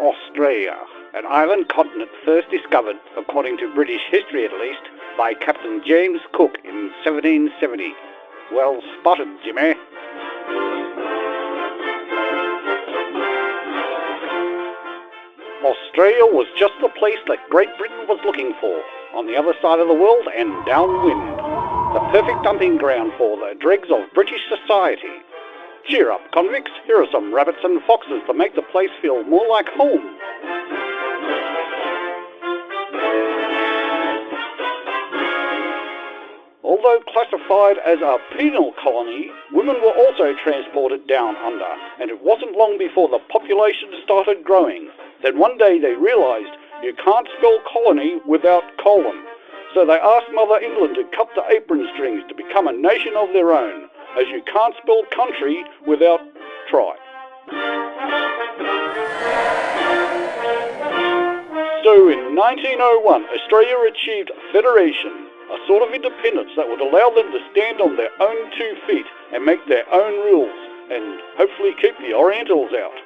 Australia, an island continent first discovered, according to British history at least, by Captain James Cook in 1770. Well spotted, Jimmy. Australia was just the place that Great Britain was looking for, on the other side of the world and downwind. The perfect dumping ground for the dregs of British society. Cheer up, convicts, here are some rabbits and foxes to make the place feel more like home. Although classified as a penal colony, women were also transported down under, and it wasn't long before the population started growing. Then one day they realised you can't spell colony without colon, so they asked Mother England to cut the apron strings to become a nation of their own, as you can't spell country without try. So in 1901, Australia achieved federation, a sort of independence that would allow them to stand on their own 2 feet and make their own rules, and hopefully keep the Orientals out.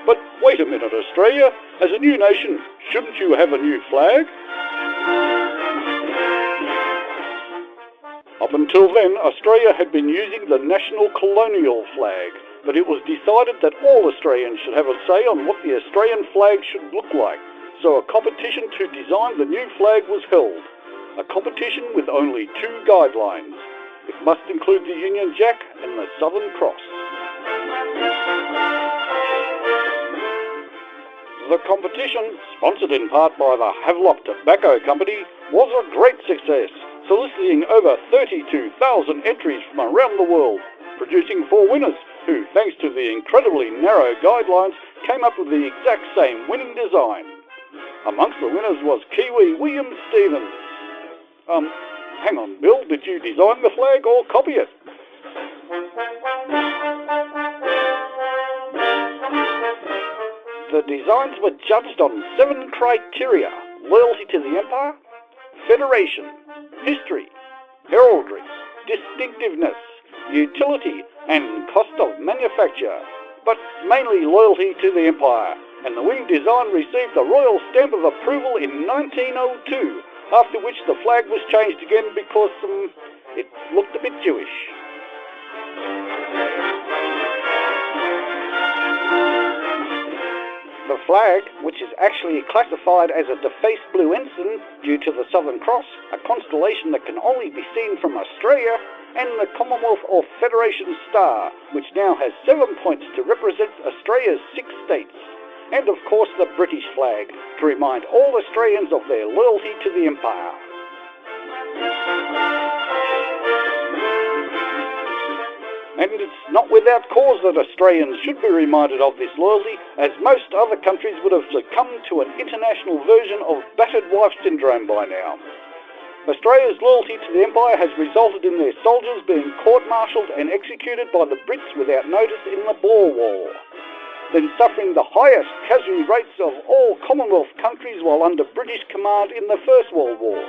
But wait a minute, Australia, as a new nation, shouldn't you have a new flag? Up until then, Australia had been using the national colonial flag, but it was decided that all Australians should have a say on what the Australian flag should look like, so a competition to design the new flag was held. A competition with only 2 guidelines. It must include the Union Jack and the Southern Cross. The competition, sponsored in part by the Havelock Tobacco Company, was a great success, soliciting over 32,000 entries from around the world, producing 4 winners who, thanks to the incredibly narrow guidelines, came up with the exact same winning design. Amongst the winners was Kiwi William Stevens. Hang on, Bill, did you design the flag or copy it? The designs were judged on 7 criteria: loyalty to the Empire, federation, history, heraldry, distinctiveness, utility, and cost of manufacture, but mainly loyalty to the Empire, and the wing design received the royal stamp of approval in 1902, after which the flag was changed again because it looked a bit Jewish. The flag, which is actually classified as a defaced blue ensign due to the Southern Cross, a constellation that can only be seen from Australia, and the Commonwealth or Federation Star, which now has 7 points to represent Australia's 6 states. And of course the British flag, to remind all Australians of their loyalty to the Empire. And it's not without cause that Australians should be reminded of this loyalty, as most other countries would have succumbed to an international version of battered wife syndrome by now. Australia's loyalty to the Empire has resulted in their soldiers being court-martialed and executed by the Brits without notice in the Boer War, then suffering the highest casualty rates of all Commonwealth countries while under British command in the First World War.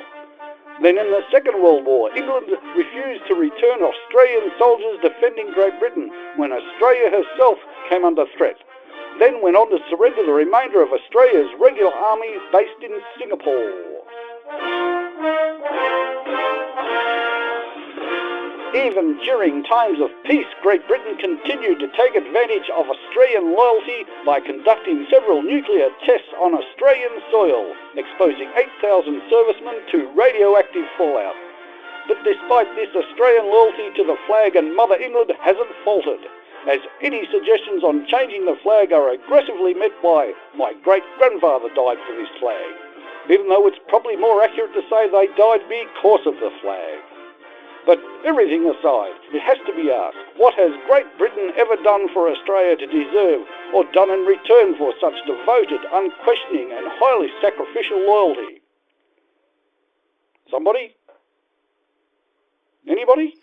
Then in the Second World War, England refused to return Australian soldiers defending Great Britain when Australia herself came under threat, then went on to surrender the remainder of Australia's regular army based in Singapore. Even during times of peace, Great Britain continued to take advantage of Australian loyalty by conducting several nuclear tests on Australian soil, exposing 8,000 servicemen to radioactive fallout. But despite this, Australian loyalty to the flag and Mother England hasn't faltered, as any suggestions on changing the flag are aggressively met by "my great-grandfather died for this flag," even though it's probably more accurate to say they died because of the flag. But everything aside, it has to be asked, what has Great Britain ever done for Australia to deserve, or done in return for such devoted, unquestioning and highly sacrificial loyalty? Somebody? Anybody?